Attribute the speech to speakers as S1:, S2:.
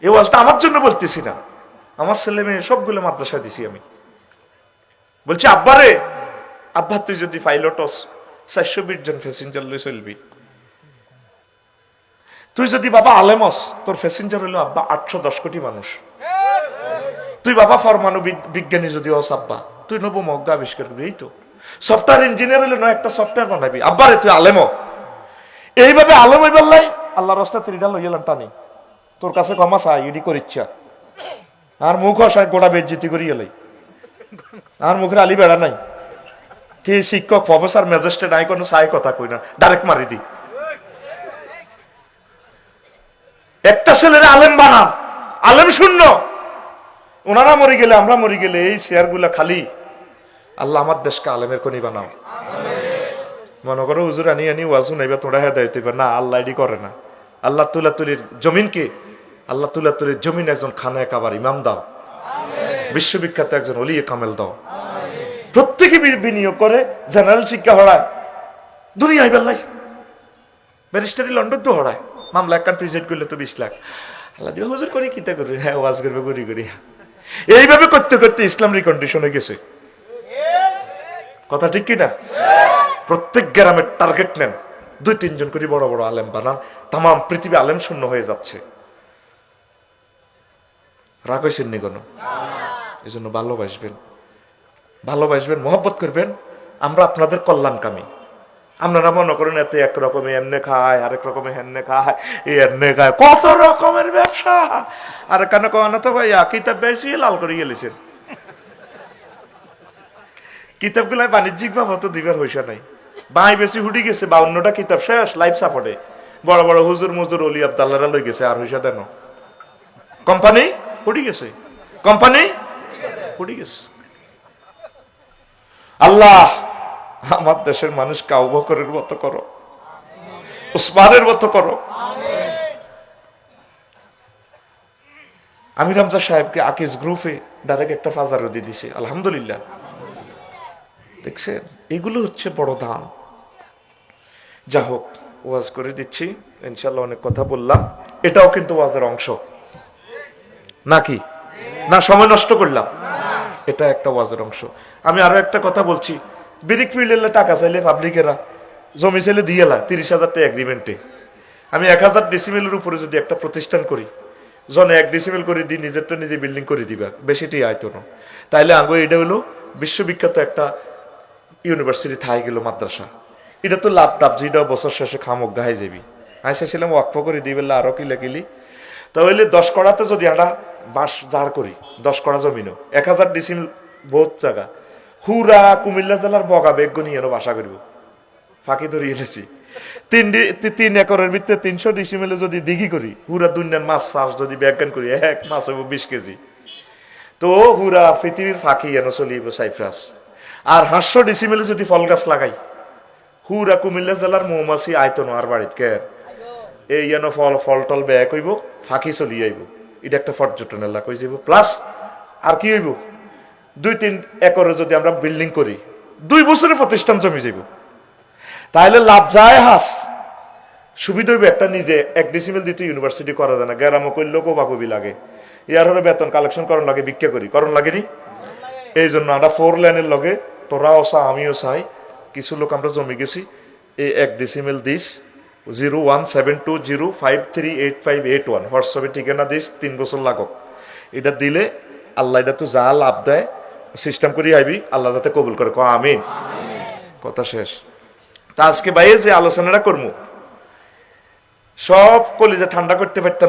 S1: এই ওয়াজটা আমার জন্য বলতেছি না, আমার ছেলে মেয়ে সবগুলো মাদ্রাসা দিছি আমি। বলছি আব্বারে, আব্বা তুই যদি পাইলট হস 420 জন প্যাসেঞ্জার লই চলবি, তুই যদি বাবা আলেম হস তোর প্যাসেঞ্জার হইলো আব্বা 810 কোটি মানুষ, তুই বাবা পরমাণু বিজ্ঞানী যদি হস আব্বা তুই নবমজ্ঞ আবিষ্কার করবি, এই তো সফটওয়্যার ইঞ্জিনিয়ার হইলে নয় একটা সফটওয়্যার বানাবি, আব্বারে তুই আলেম হ। এইভাবে আলেম হইবার লাই আল্লাহর রাস্তা ত্রিডাল হইলাম টানি, তোর কাছে ক্ষমা চাই ইডি করিচ্ছা, আর মুখ আসায় গোড়া বেজ্জিতি করি এলাই, আর মুখের আলি বেড়া নাই, কি শিক্ষক প্রফেসর ম্যাজিস্ট্রেট নাই কোনো সাই কথা কই না, ডাইরেক্ট মারি দি। একটা ছেলের আলেম বানান, আলেম শূন্য, ওনারা মরে গেলে আমরা মরে গেলে এই চেয়ার গুলা খালি, আল্লাহ আমার দেশকে আলেমের কোনি বানাও। মনে করো হুজুর আনি আনি ওয়াজু নাইবা তোমরা হ্যাঁ দায়িত্ব না, আল্লাহ এডি করে না। আল্লাহ তুলা তুলির জমিনকে, আল্লাহ তুলা তুলির জমিন একজন খানায় কাবার ইমাম দাও, বিশ্ববিখ্যাত একজন ওলিয়ে কামেল দাও, প্রত্যেকে বিনিয়োগ করে জেনারেল শিক্ষা হড়ায়, দুনিয়ায় বেল্লাই ব্যারিস্টারি লন্ডন তো হড়ায়, মামলা একখান প্রেজেন্ট করলে তো 20 লাখ, আল্লাহ দিবা হুজুর করি কিতা করি, হ্যাঁ ওয়াজ করবে করি করি। এইভাবে করতে করতে ইসলাম রিকন্ডিশনে গেছে, কথা ঠিক কিনা? প্রত্যেক গ্রামের টার্গেট নেন, 2-3 জন করে বড় বড় আলেম বানান, তাম পৃথিবী আলেম শূন্য হয়ে যাচ্ছে। রাগ হয়েছেন নি কোনো? এই জন্য ভালোবাসবেন, ভালোবাসবেন, মহব্বত করবেন, আমরা আপনাদের কল্যাণকামী। আপনারা মনে করেন এতে একরকমে এমনে খায়, আরেক রকমে হেমনে খায়, এমনে খায়, কত রকমের ব্যবসা, আর কেন কমানো তো ভাইয়া কিতাব বেশি লাল করে গেলেছেন, কিতাবগুলা বাণিজ্যিক ভাবে তো দিবার হইসা নাই, বাই বেশি হুডি গেছে, 52টা কিতাব শেষ লাইফ সাপোর্টে, বড় বড় হুজুর মুজুর অলি আব্দাল্লাহরা লই গেছে, আর হইসা দেন কোম্পানি হুডি গেছে, কোম্পানি হুডি গেছে। আল্লাহ আমার দেশের মানুষকে আবু বকরের মতো করো, উসমানের মতো করো। আমির হামজা সাহেবকে আকিজ গ্রুপে ডাইরেক্ট একটা ফাজারও দিয়ে দিছে, আলহামদুলিল্লাহ। দেখছেন, এগুলো হচ্ছে বড় দান। যা হোক, ওয়াজ করে দিচ্ছি ইনশাল্লাহ, অনেক কথা বললাম, এটাও কিন্তু ওয়াজের অংশ নাকি না? সময় নষ্ট করলাম, এটা একটা ওয়াজের অংশ। আমি আরো একটা কথা বলছি, বিরিক ফিল্ডে টাকা চাইলে পাবলিকেরা জমি চাইলে দিয়ে 30,000 টাকা এগ্রিমেন্টে, আমি 1000 ডিসিমেলের উপরে যদি একটা প্রতিষ্ঠান করি, জনে 1 ডিসিমেল করে দিই, নিজেরটা নিজে বিল্ডিং করে দিবা, বেশিটি আয়তো না, তাইলে আঙ্গ এটা হলো বিশ্ববিখ্যাত একটা ইউনিভার্সিটি থাই গেল মাদ্রাসা, এটা তো লাভ টাপ, যেটা বছর শেষে খামক গায়ে যাবি। আমি চাইছিলাম ওয়াকফ করে দিই বললে আরো কিলা কিলি, তাহলে 10 কড়াতে যদি একটা বাঁশ জাড় করি, 10 কড়া জমিনও 1000 ডিসিমেল বহুত জায়গা, হুরা কুমিল্লা জেলার বগা বেগ নিয়ে বাসা করব, ফাঁকি ধরে এলেছি। 3 একরের ভিতরে 300 ডিসিমেলে যদি দিঘি করি, হুরা দুনিয়ার মাছ চাষ যদি ব্যাজ্ঞান করি, এক মাছ হইব 20 কেজি, তো হুরা পৃথিবীর ফাঁকি এনে চলিব সাইপ্রাস। আর 500 ডিসিমেলে যদি ফল গাছ লাগাই, হুরা কুমিল্লা জেলার মৌমাছি আয়তন আর বাড়িত কে এই এন ফল টল ব্যাগ হইব, ফাঁকি চলি আইব, এটা একটা পর্যটন এলাকা হয়ে যাব। প্লাস আর কি হইব, 2-3 একরে যদি আমরা বিল্ডিং করি, 2 বছরের প্রতিষ্ঠান জমি যাইব, তাহলে লাভ যায় হাস, সুবিধা হইব একটা, নিজে 1 ডিসিমেল দিতে ইউনিভার্সিটি করা যায় না, গ্রামও করলেও কোবাকবি লাগে, ইয়ার হলে বেতন কালেকশন করণ লাগে, ভিক্ষা করি করণ লাগেনি। এই জন্য আমরা 4 লাইনের লগে তোরাও চা আমিও চাই, কিছু লোক আমরা জমি গেছি, এই 1 ডিসিমেল দিস 01720538581 হোয়াটসঅ্যাপে ঠিকানা দিস, 3 বছর লাগক, এটা দিলে আল্লাহ এটা তো যা লাভ দেয় সিস্টেম করি আইবি, আল্লাহ যাতে কবুল করে, আমিন। কথা শেষ। তা আজকে বাইরে যে আলোচনাটা করবো, সব কলিজা ঠান্ডা করতে পারতাম